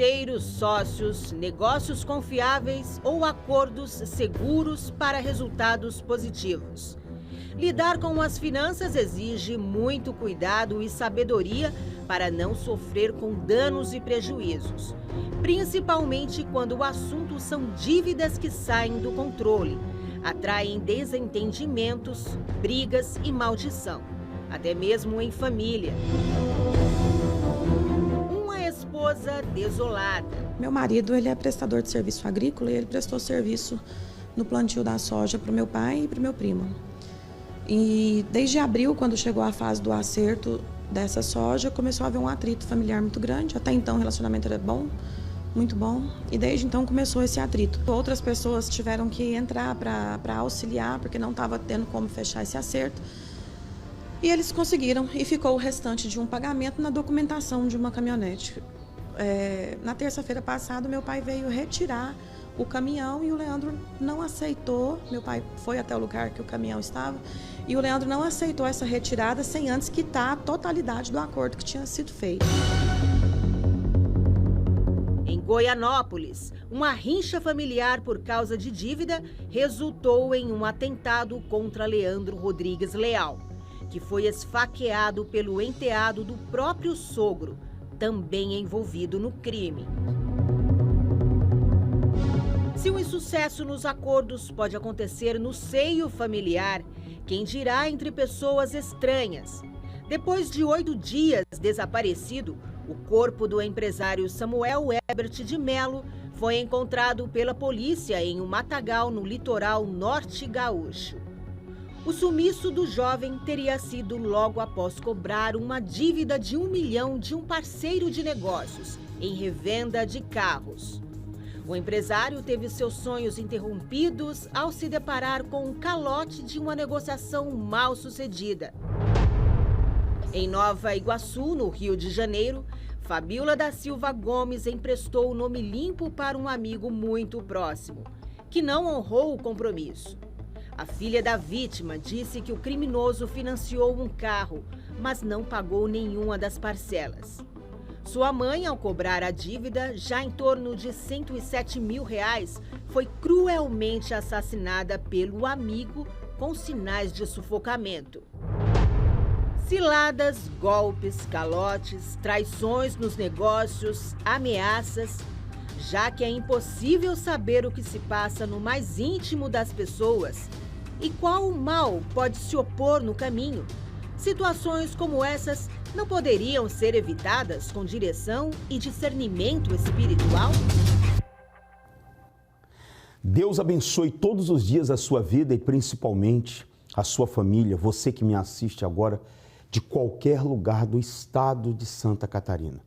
parceiros, sócios, negócios confiáveis ou acordos seguros para resultados positivos. Lidar com as finanças exige muito cuidado e sabedoria para não sofrer com danos e prejuízos, principalmente quando o assunto são dívidas que saem do controle, atraem desentendimentos, brigas e maldição, até mesmo em família. Uma esposa desolada. Meu marido, ele é prestador de serviço agrícola e ele prestou serviço no plantio da soja para o meu pai e para o meu primo. E desde abril, quando chegou a fase do acerto dessa soja, começou a haver um atrito familiar muito grande. Até então o relacionamento era bom, muito bom, e desde então começou esse atrito. Outras pessoas tiveram que entrar para auxiliar, porque não estava tendo como fechar esse acerto. E eles conseguiram, e ficou o restante de um pagamento na documentação de uma caminhonete. Na terça-feira passada, meu pai veio retirar o caminhão e o Leandro não aceitou. Meu pai foi até o lugar que o caminhão estava e o Leandro não aceitou essa retirada sem antes quitar a totalidade do acordo que tinha sido feito. Em Goianópolis, uma rincha familiar por causa de dívida resultou em um atentado contra Leandro Rodrigues Leal, que foi esfaqueado pelo enteado do próprio sogro, também envolvido no crime. Se o insucesso nos acordos pode acontecer no seio familiar, quem dirá entre pessoas estranhas? Depois de 8 dias desaparecido, o corpo do empresário Samuel Ebert de Melo foi encontrado pela polícia em um matagal no litoral norte gaúcho. O sumiço do jovem teria sido logo após cobrar uma dívida de 1 milhão de um parceiro de negócios em revenda de carros. O empresário teve seus sonhos interrompidos ao se deparar com o calote de uma negociação mal sucedida. Em Nova Iguaçu, no Rio de Janeiro, Fabíola da Silva Gomes emprestou o nome limpo para um amigo muito próximo, que não honrou o compromisso. A filha da vítima disse que o criminoso financiou um carro, mas não pagou nenhuma das parcelas. Sua mãe, ao cobrar a dívida, já em torno de R$107 mil, foi cruelmente assassinada pelo amigo com sinais de sufocamento. Ciladas, golpes, calotes, traições nos negócios, ameaças, já que é impossível saber o que se passa no mais íntimo das pessoas e qual mal pode se opor no caminho. Situações como essas não poderiam ser evitadas com direção e discernimento espiritual? Deus abençoe todos os dias a sua vida e principalmente a sua família, você que me assiste agora de qualquer lugar do estado de Santa Catarina.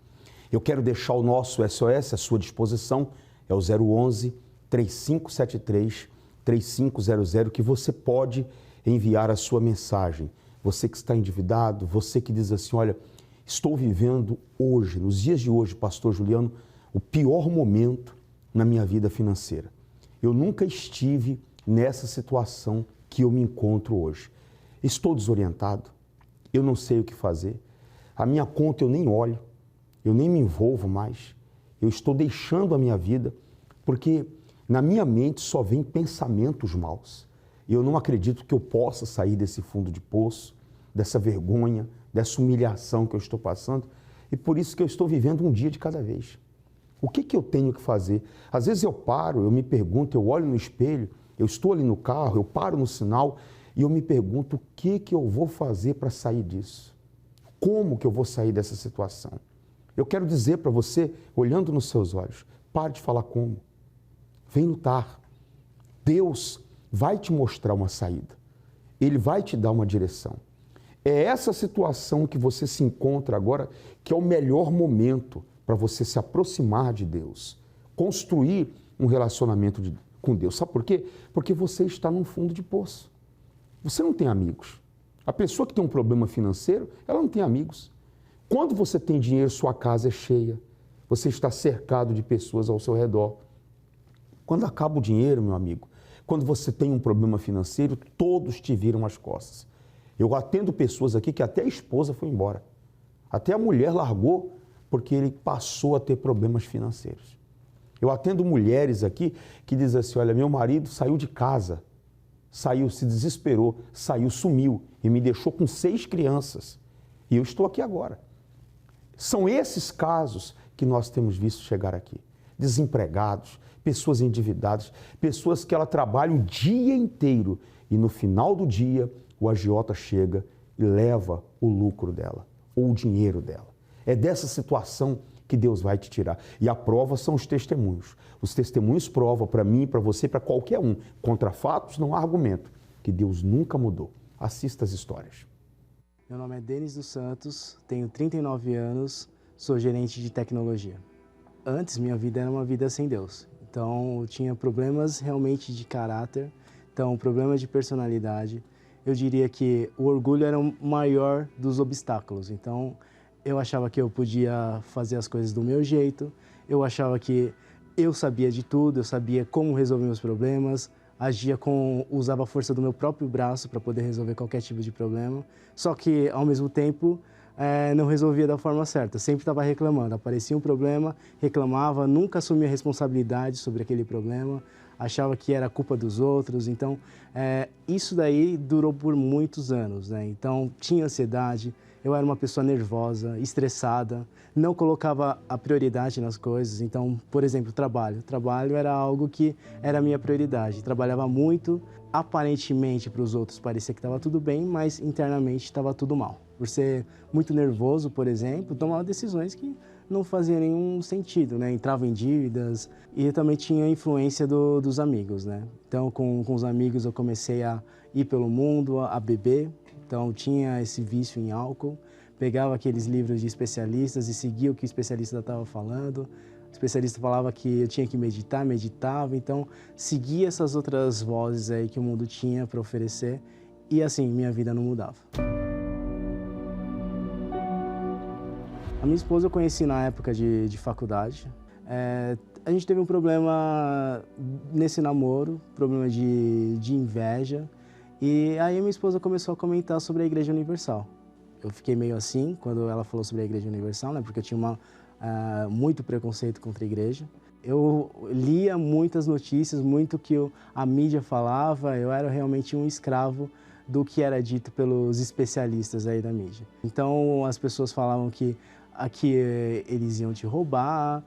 Eu quero deixar o nosso SOS à sua disposição, é o 011 3573 3500, que você pode enviar a sua mensagem. Você que está endividado, você que diz assim, olha, estou vivendo hoje, nos dias de hoje, pastor Juliano, o pior momento na minha vida financeira. Eu nunca estive nessa situação que eu me encontro hoje. Estou desorientado, eu não sei o que fazer, a minha conta eu nem olho, eu nem me envolvo mais, eu estou deixando a minha vida porque na minha mente só vem pensamentos maus. E eu não acredito que eu possa sair desse fundo de poço, dessa vergonha, dessa humilhação que eu estou passando. E por isso que eu estou vivendo um dia de cada vez. O que eu tenho que fazer? Às vezes eu paro, eu me pergunto, eu olho no espelho, eu estou ali no carro, eu paro no sinal e eu me pergunto o que eu vou fazer para sair disso? Como que eu vou sair dessa situação? Eu quero dizer para você, olhando nos seus olhos, pare de falar como. Vem lutar. Deus vai te mostrar uma saída. Ele vai te dar uma direção. É essa situação que você se encontra agora que é o melhor momento para você se aproximar de Deus, construir um relacionamento com Deus. Sabe por quê? Porque você está num fundo de poço. Você não tem amigos. A pessoa que tem um problema financeiro, ela não tem amigos. Quando você tem dinheiro, sua casa é cheia. Você está cercado de pessoas ao seu redor. Quando acaba o dinheiro, meu amigo, quando você tem um problema financeiro, todos te viram as costas. Eu atendo pessoas aqui que até a esposa foi embora. Até a mulher largou porque ele passou a ter problemas financeiros. Eu atendo mulheres aqui que dizem assim, olha, meu marido saiu de casa, saiu, se desesperou, saiu, sumiu e me deixou com 6 crianças. E eu estou aqui agora. São esses casos que nós temos visto chegar aqui. Desempregados, pessoas endividadas, pessoas que ela trabalha o dia inteiro e no final do dia o agiota chega e leva o lucro dela ou o dinheiro dela. É dessa situação que Deus vai te tirar. E a prova são os testemunhos. Os testemunhos provam para mim, para você, para qualquer um. Contra fatos não há argumento, que Deus nunca mudou. Assista as histórias. Meu nome é Denis dos Santos, tenho 39 anos, sou gerente de tecnologia. Antes, minha vida era uma vida sem Deus. Então, eu tinha problemas realmente de caráter, então, problemas de personalidade. Eu diria que o orgulho era o maior dos obstáculos. Então, eu achava que eu podia fazer as coisas do meu jeito, eu achava que eu sabia de tudo, eu sabia como resolver meus problemas, usava a força do meu próprio braço para poder resolver qualquer tipo de problema, só que, ao mesmo tempo, não resolvia da forma certa, sempre estava reclamando, aparecia um problema, reclamava, nunca assumia responsabilidade sobre aquele problema, achava que era culpa dos outros, então isso daí durou por muitos anos, né? Então tinha ansiedade, eu era uma pessoa nervosa, estressada, não colocava a prioridade nas coisas, então, por exemplo, trabalho era algo que era a minha prioridade, trabalhava muito, aparentemente para os outros parecia que estava tudo bem, mas internamente estava tudo mal. Por ser muito nervoso, por exemplo, tomava decisões que não faziam nenhum sentido, né? Entrava em dívidas e também tinha influência dos amigos, né? Então, com os amigos eu comecei a ir pelo mundo, a beber, então tinha esse vício em álcool, pegava aqueles livros de especialistas e seguia o que o especialista estava falando. O especialista falava que eu tinha que meditar, meditava, então seguia essas outras vozes aí que o mundo tinha para oferecer e assim, minha vida não mudava. A minha esposa eu conheci na época de faculdade. A gente teve um problema nesse namoro, problema de inveja. E aí minha esposa começou a comentar sobre a Igreja Universal. Eu fiquei meio assim quando ela falou sobre a Igreja Universal, né? Porque eu tinha muito preconceito contra a igreja. Eu lia muitas notícias, muito que a mídia falava, eu era realmente um escravo do que era dito pelos especialistas aí da mídia. Então as pessoas falavam que aqui eles iam te roubar,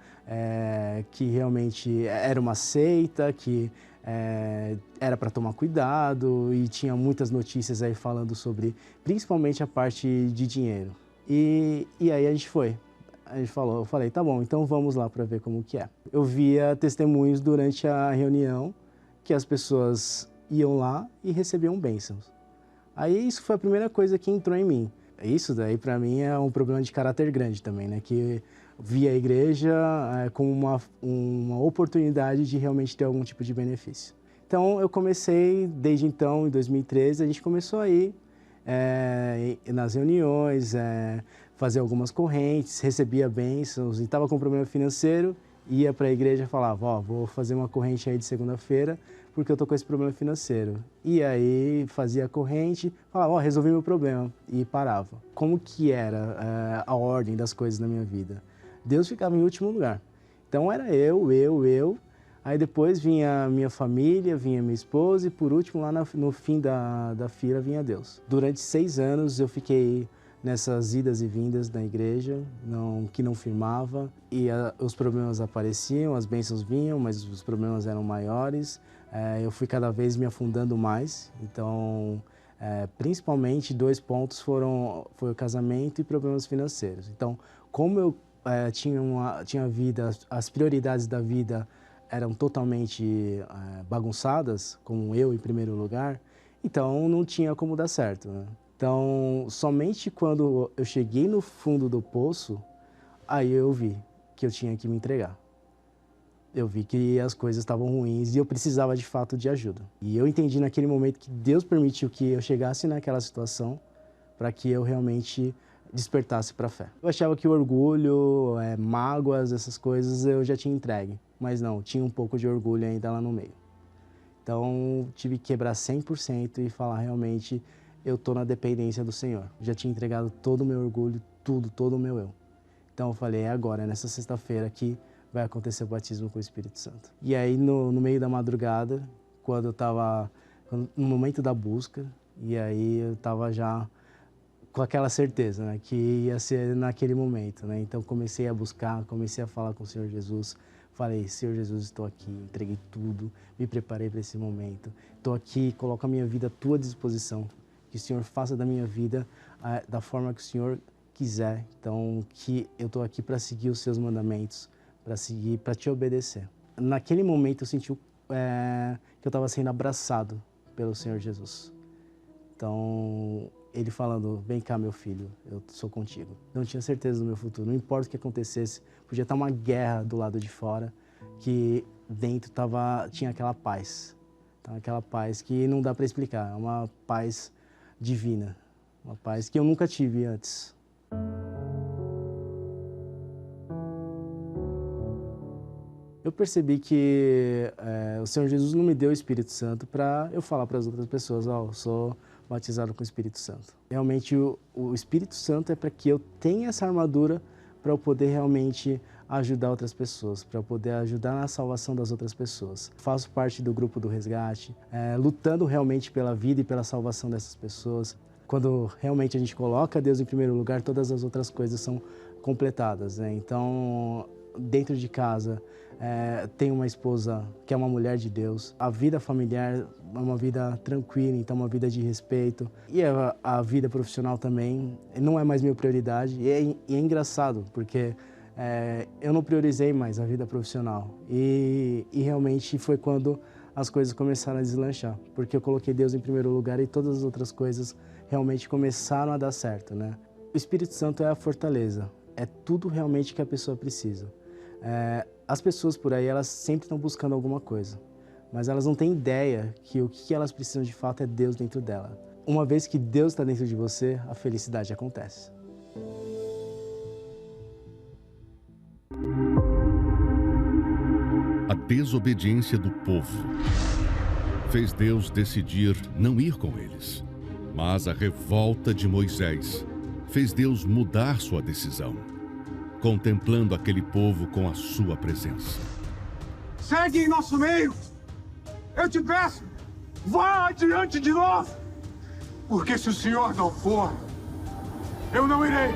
que realmente era uma seita, que era para tomar cuidado e tinha muitas notícias aí falando sobre, principalmente a parte de dinheiro. E aí a gente foi. Eu falei, tá bom, então vamos lá para ver como que é. Eu via testemunhos durante a reunião que as pessoas iam lá e recebiam bênçãos. Aí isso foi a primeira coisa que entrou em mim. Isso daí para mim é um problema de caráter grande também, né? Que via a igreja como uma oportunidade de realmente ter algum tipo de benefício. Então eu comecei, desde então, em 2013, a gente começou a ir nas reuniões, fazer algumas correntes, recebia bênçãos e estava com problema financeiro, ia para a igreja e falava, ó, vou fazer uma corrente aí de segunda-feira porque eu tô com esse problema financeiro. E aí fazia a corrente, falava, ó, resolvi meu problema e parava. Como que era a ordem das coisas na minha vida? Deus ficava em último lugar. Então era eu, aí depois vinha minha família, vinha minha esposa e por último lá no fim da fila vinha Deus. Durante 6 anos eu fiquei nessas idas e vindas na igreja, que não firmava e os problemas apareciam, as bênçãos vinham, mas os problemas eram maiores. Eu fui cada vez me afundando mais, então principalmente 2 pontos foi o casamento e problemas financeiros. Então, como eu tinha vida, as prioridades da vida eram totalmente bagunçadas, como eu em primeiro lugar, então não tinha como dar certo, né? Então, somente quando eu cheguei no fundo do poço, aí eu vi que eu tinha que me entregar. Eu vi que as coisas estavam ruins e eu precisava de fato de ajuda. E eu entendi naquele momento que Deus permitiu que eu chegasse naquela situação para que eu realmente despertasse para a fé. Eu achava que o orgulho, mágoas, essas coisas eu já tinha entregue, mas não, tinha um pouco de orgulho ainda lá no meio. Então tive que quebrar 100% e falar realmente, eu estou na dependência do Senhor. Já tinha entregado todo o meu orgulho, todo o meu eu. Então eu falei, é agora, nessa sexta-feira que vai acontecer o batismo com o Espírito Santo. E aí no meio da madrugada, quando eu estava no momento da busca, e aí eu estava já com aquela certeza, né, que ia ser naquele momento, né? Então comecei a buscar, comecei a falar com o Senhor Jesus, falei, Senhor Jesus, estou aqui, entreguei tudo, me preparei para esse momento, estou aqui, coloco a minha vida à tua disposição, que o Senhor faça da minha vida da forma que o Senhor quiser, então que eu estou aqui para seguir os seus mandamentos, para te obedecer. Naquele momento eu senti que eu estava sendo abraçado pelo Senhor Jesus. Então, ele falando, vem cá meu filho, eu sou contigo. Não tinha certeza do meu futuro, não importa o que acontecesse, podia estar uma guerra do lado de fora, que dentro tinha aquela paz. Então, aquela paz que não dá para explicar, é uma paz divina, uma paz que eu nunca tive antes. Eu percebi que o Senhor Jesus não me deu o Espírito Santo para eu falar para as outras pessoas, eu sou batizado com o Espírito Santo. Realmente o Espírito Santo é para que eu tenha essa armadura para eu poder realmente ajudar outras pessoas, para eu poder ajudar na salvação das outras pessoas. Faço parte do grupo do resgate, lutando realmente pela vida e pela salvação dessas pessoas. Quando realmente a gente coloca Deus em primeiro lugar, todas as outras coisas são completadas, né? Então, dentro de casa, tenho uma esposa que é uma mulher de Deus. A vida familiar é uma vida tranquila, então uma vida de respeito. E a vida profissional também não é mais minha prioridade. E é engraçado, porque eu não priorizei mais a vida profissional. E realmente foi quando as coisas começaram a deslanchar. Porque eu coloquei Deus em primeiro lugar e todas as outras coisas realmente começaram a dar certo, né? O Espírito Santo é a fortaleza. É tudo realmente que a pessoa precisa. As pessoas por aí, elas sempre estão buscando alguma coisa, mas elas não têm ideia que o que elas precisam de fato é Deus dentro dela. Uma vez que Deus está dentro de você, a felicidade acontece. A desobediência do povo fez Deus decidir não ir com eles, mas a revolta de Moisés fez Deus mudar sua decisão, contemplando aquele povo com a sua presença. Segue em nosso meio. Eu te peço, vá adiante de nós. Porque se o Senhor não for, eu não irei.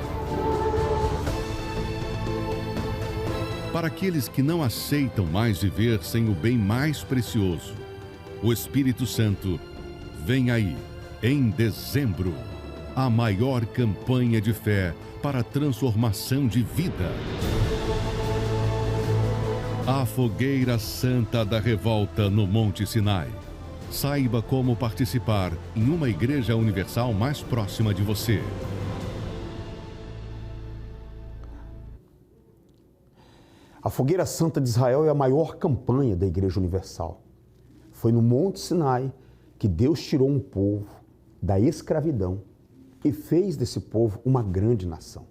Para aqueles que não aceitam mais viver sem o bem mais precioso, o Espírito Santo vem aí, em dezembro, a maior campanha de fé para a transformação de vida. A Fogueira Santa da Revolta no Monte Sinai. Saiba como participar em uma igreja universal mais próxima de você. A Fogueira Santa de Israel é a maior campanha da Igreja Universal. Foi no Monte Sinai que Deus tirou um povo da escravidão e fez desse povo uma grande nação.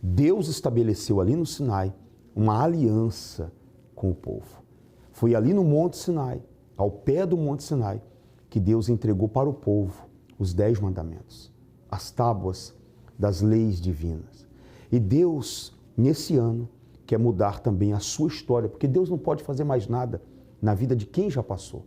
Deus estabeleceu ali no Sinai uma aliança com o povo. Foi ali no Monte Sinai, ao pé do Monte Sinai, que Deus entregou para o povo os 10 mandamentos, as tábuas das leis divinas. E Deus, nesse ano, quer mudar também a sua história, porque Deus não pode fazer mais nada na vida de quem já passou,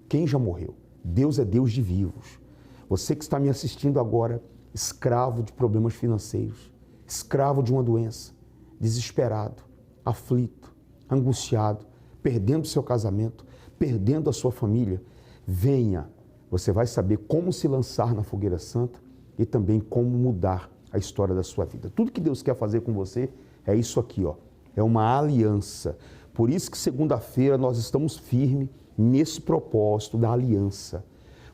quem já morreu. Deus é Deus de vivos. Você que está me assistindo agora, escravo de problemas financeiros, escravo de uma doença, desesperado, aflito, angustiado, perdendo seu casamento, perdendo a sua família, venha. Você vai saber como se lançar na Fogueira Santa e também como mudar a história da sua vida. Tudo que Deus quer fazer com você é isso aqui, ó. É uma aliança. Por isso que segunda-feira nós estamos firmes nesse propósito da aliança.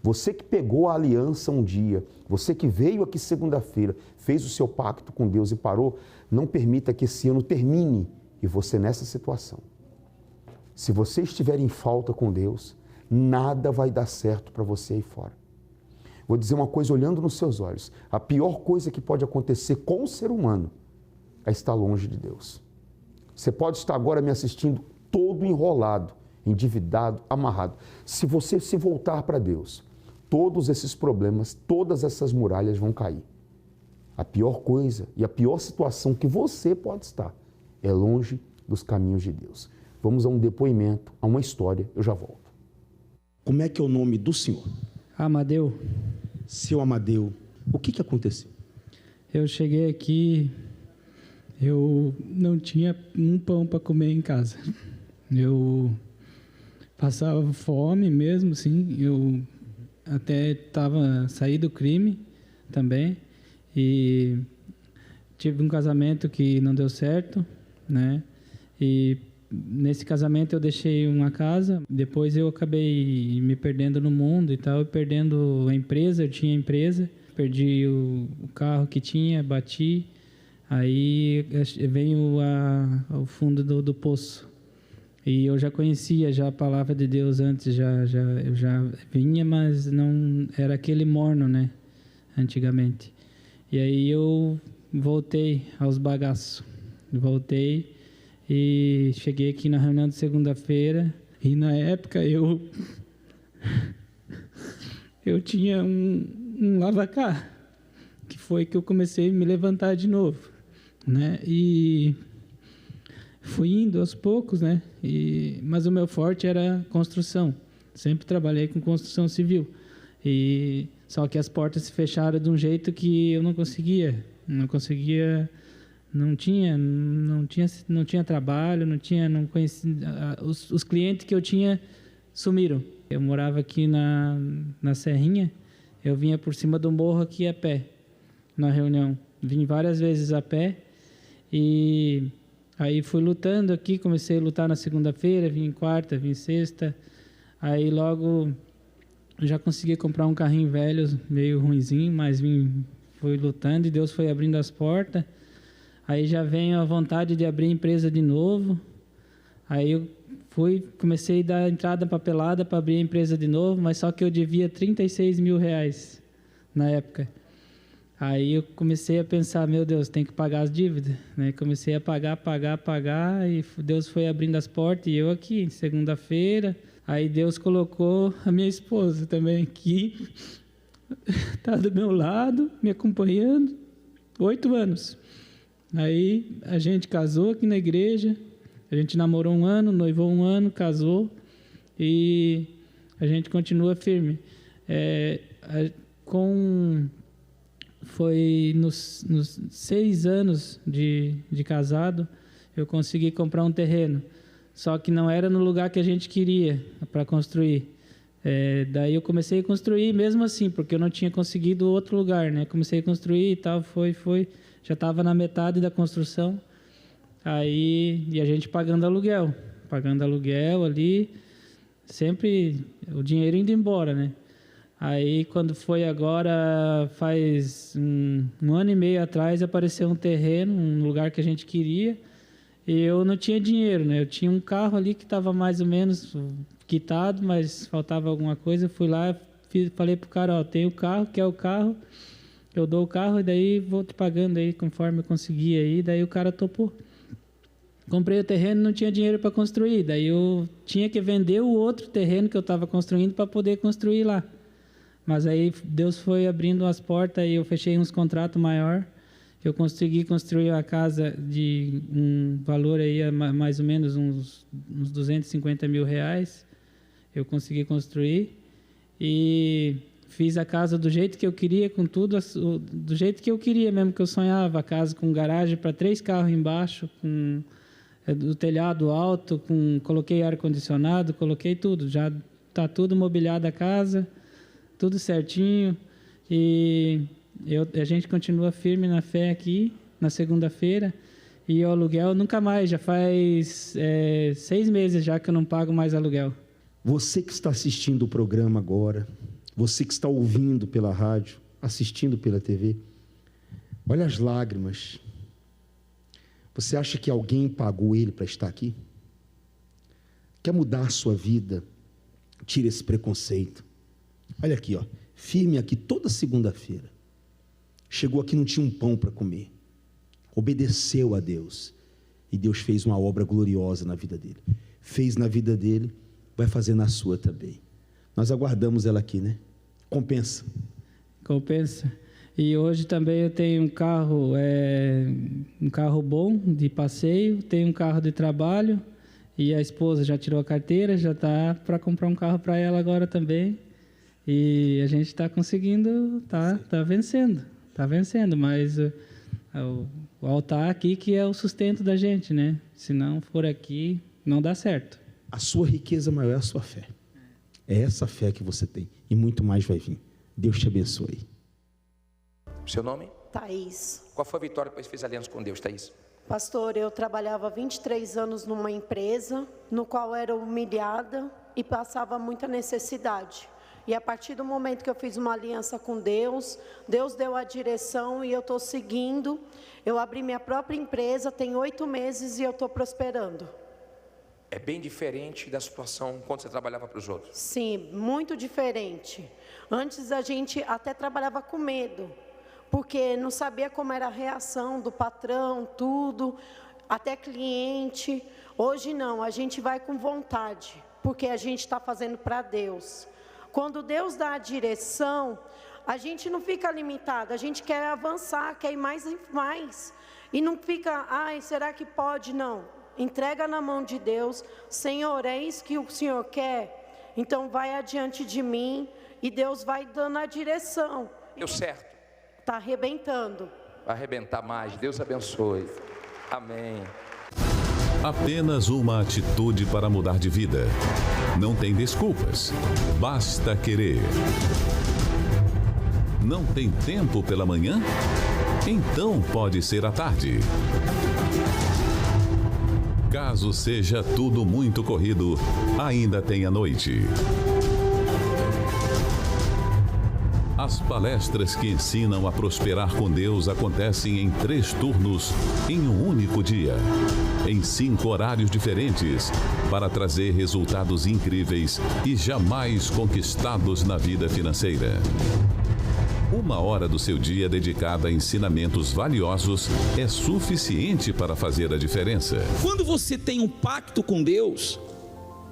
Você que pegou a aliança um dia, você que veio aqui segunda-feira, fez o seu pacto com Deus e parou, não permita que esse ano termine e você nessa situação. Se você estiver em falta com Deus, nada vai dar certo para você aí fora. Vou dizer uma coisa olhando nos seus olhos. A pior coisa que pode acontecer com o ser humano é estar longe de Deus. Você pode estar agora me assistindo todo enrolado, endividado, amarrado. Se você se voltar para Deus, todos esses problemas, todas essas muralhas vão cair. A pior coisa e a pior situação que você pode estar é longe dos caminhos de Deus. Vamos a um depoimento, a uma história, eu já volto. Como é que é o nome do senhor? Amadeu. Seu Amadeu, o que aconteceu? Eu cheguei aqui, eu não tinha um pão para comer em casa. Eu passava fome mesmo, sim. Eu até saí do crime também e tive um casamento que não deu certo, né? E nesse casamento eu deixei uma casa, depois eu acabei me perdendo no mundo e tal, perdendo a empresa, eu tinha empresa, perdi o carro que tinha, bati, aí venho ao fundo do poço. E eu já conhecia já a palavra de Deus antes, eu já vinha, mas não era aquele morno, né, antigamente. E aí eu voltei aos bagaços, voltei e cheguei aqui na reunião de segunda-feira e na época eu tinha um lavacar, que foi que eu comecei a me levantar de novo, né? E fui indo aos poucos, né? Mas o meu forte era construção. Sempre trabalhei com construção civil. Só que as portas se fecharam de um jeito que eu não conseguia, não tinha trabalho, não conhecia, os clientes que eu tinha sumiram. Eu morava aqui na Serrinha, eu vinha por cima do morro aqui a pé, na reunião. Vim várias vezes a pé e aí fui lutando aqui, comecei a lutar na segunda-feira, vim em quarta, vim em sexta, aí logo já consegui comprar um carrinho velho, meio ruinzinho, mas fui lutando e Deus foi abrindo as portas. Aí já veio a vontade de abrir a empresa de novo. Aí eu comecei a dar entrada papelada para abrir a empresa de novo, mas só que eu devia 36 mil reais na época. Aí eu comecei a pensar, meu Deus, tem que pagar as dívidas, né? Comecei a pagar, e Deus foi abrindo as portas, e eu aqui, segunda-feira. Aí Deus colocou a minha esposa também aqui, está do meu lado, me acompanhando, 8 anos. Aí a gente casou aqui na igreja, a gente namorou 1 ano, noivou 1 ano, casou e a gente continua firme. Foi nos 6 anos de casado, eu consegui comprar um terreno, só que não era no lugar que a gente queria para construir. Daí eu comecei a construir mesmo assim, porque eu não tinha conseguido outro lugar, né? Comecei a construir e tal, já estava na metade da construção, e a gente pagando aluguel ali, sempre o dinheiro indo embora, né? Aí quando foi agora, faz um ano e meio atrás, apareceu um terreno, um lugar que a gente queria, e eu não tinha dinheiro, né? Eu tinha um carro ali que estava mais ou menos quitado, mas faltava alguma coisa, fui lá, falei pro cara, tem o carro, quer o carro, eu dou o carro e daí vou te pagando aí conforme eu conseguir aí, daí o cara topou. Comprei o terreno, não tinha dinheiro para construir, daí eu tinha que vender o outro terreno que eu estava construindo para poder construir lá. Mas aí Deus foi abrindo as portas e eu fechei uns contratos maior. Eu consegui construir a casa de um valor aí, mais ou menos uns 250 mil reais. Eu consegui construir e fiz a casa do jeito que eu queria, com tudo, do jeito que eu queria mesmo, que eu sonhava. A casa com garagem para 3 carros embaixo, com o telhado alto, coloquei ar-condicionado, coloquei tudo. Já está tudo mobiliado a casa, tudo certinho. E a gente continua firme na fé aqui, na segunda-feira. E o aluguel nunca mais, já faz 6 meses já que eu não pago mais aluguel. Você que está assistindo o programa agora, você que está ouvindo pela rádio, assistindo pela TV, olha as lágrimas. Você acha que alguém pagou ele para estar aqui? Quer mudar a sua vida? Tira esse preconceito. Olha aqui, ó, firme aqui toda segunda-feira. Chegou aqui, não tinha um pão para comer. Obedeceu a Deus. E Deus fez uma obra gloriosa na vida dele. Fez na vida dele, vai fazer na sua também. Nós aguardamos ela aqui, né? Compensa. Compensa. E hoje também eu tenho um carro bom de passeio, tenho um carro de trabalho e a esposa já tirou a carteira, já está para comprar um carro para ela agora também. E a gente está conseguindo, tá vencendo, mas o altar aqui que é o sustento da gente, né? Se não for aqui, não dá certo. A sua riqueza maior é a sua fé. É essa fé que você tem e muito mais vai vir. Deus te abençoe. Seu nome? Thaís. Qual foi a vitória depois que fez aliança com Deus, Thaís? Pastor, eu trabalhava 23 anos numa empresa, no qual era humilhada e passava muita necessidade. E a partir do momento que eu fiz uma aliança com Deus, Deus deu a direção e eu estou seguindo. Eu abri minha própria empresa, tem 8 meses e eu estou prosperando. É bem diferente da situação quando você trabalhava para os outros? Sim, muito diferente. Antes a gente até trabalhava com medo, porque não sabia como era a reação do patrão, tudo, até cliente. Hoje não, a gente vai com vontade, porque a gente está fazendo para Deus. Quando Deus dá a direção, a gente não fica limitado, a gente quer avançar, quer ir mais e mais. E não fica, será que pode? Não. Entrega na mão de Deus. Senhor, é isso que o Senhor quer? Então vai adiante de mim e Deus vai dando a direção. Deu certo. Está arrebentando. Vai arrebentar mais. Deus abençoe. Amém. Apenas uma atitude para mudar de vida. Não tem desculpas. Basta querer. Não tem tempo pela manhã? Então pode ser à tarde. Caso seja tudo muito corrido, ainda tem a noite. As palestras que ensinam a prosperar com Deus acontecem em 3 turnos, em um único dia, em 5 horários diferentes, para trazer resultados incríveis e jamais conquistados na vida financeira. 1 hora do seu dia dedicada a ensinamentos valiosos é suficiente para fazer a diferença. Quando você tem um pacto com Deus,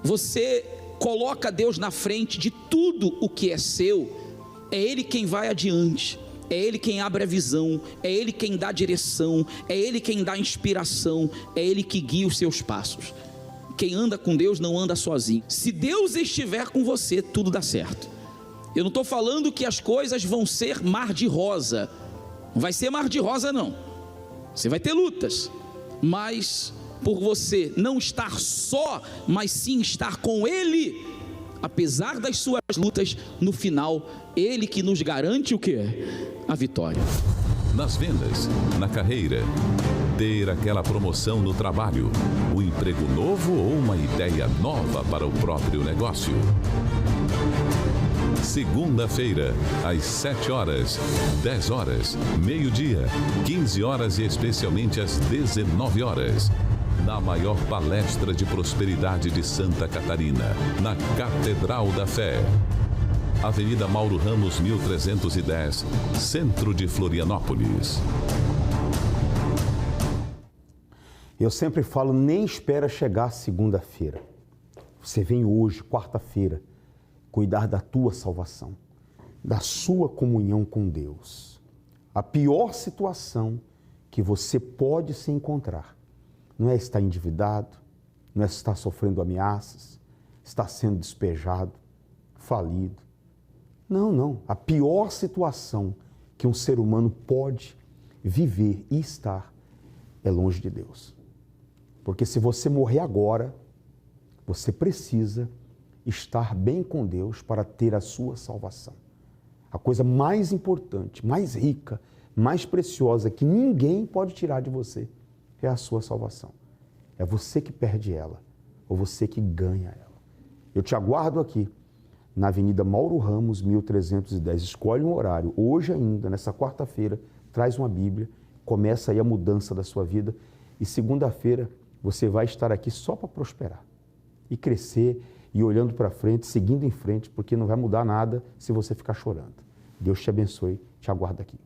você coloca Deus na frente de tudo o que é seu. É Ele quem vai adiante, é Ele quem abre a visão, é Ele quem dá direção, é Ele quem dá inspiração, é Ele que guia os seus passos. Quem anda com Deus não anda sozinho. Se Deus estiver com você, tudo dá certo. Eu não estou falando que as coisas vão ser mar de rosa. Não vai ser mar de rosa não. Você vai ter lutas, mas por você não estar só, mas sim estar com Ele, apesar das suas lutas, no final, Ele que nos garante o quê? A vitória. Nas vendas, na carreira, ter aquela promoção no trabalho, um emprego novo ou uma ideia nova para o próprio negócio. Segunda-feira, às 7 horas, 10 horas, meio-dia, 15 horas e especialmente às 19 horas. Na maior palestra de prosperidade de Santa Catarina, na Catedral da Fé. Avenida Mauro Ramos, 1310, centro de Florianópolis. Eu sempre falo, nem espera chegar segunda-feira. Você vem hoje, quarta-feira, cuidar da tua salvação, da sua comunhão com Deus. A pior situação que você pode se encontrar não é estar endividado, não é estar sofrendo ameaças, estar sendo despejado, falido. Não. A pior situação que um ser humano pode viver e estar é longe de Deus. Porque se você morrer agora, você precisa estar bem com Deus para ter a sua salvação. A coisa mais importante, mais rica, mais preciosa que ninguém pode tirar de você é a sua salvação. É você que perde ela ou você que ganha ela. Eu te aguardo aqui na Avenida Mauro Ramos, 1310. Escolhe um horário, hoje ainda, nessa quarta-feira, traz uma Bíblia, começa aí a mudança da sua vida e segunda-feira você vai estar aqui só para prosperar e crescer e olhando para frente, seguindo em frente, porque não vai mudar nada se você ficar chorando. Deus te abençoe, te aguardo aqui.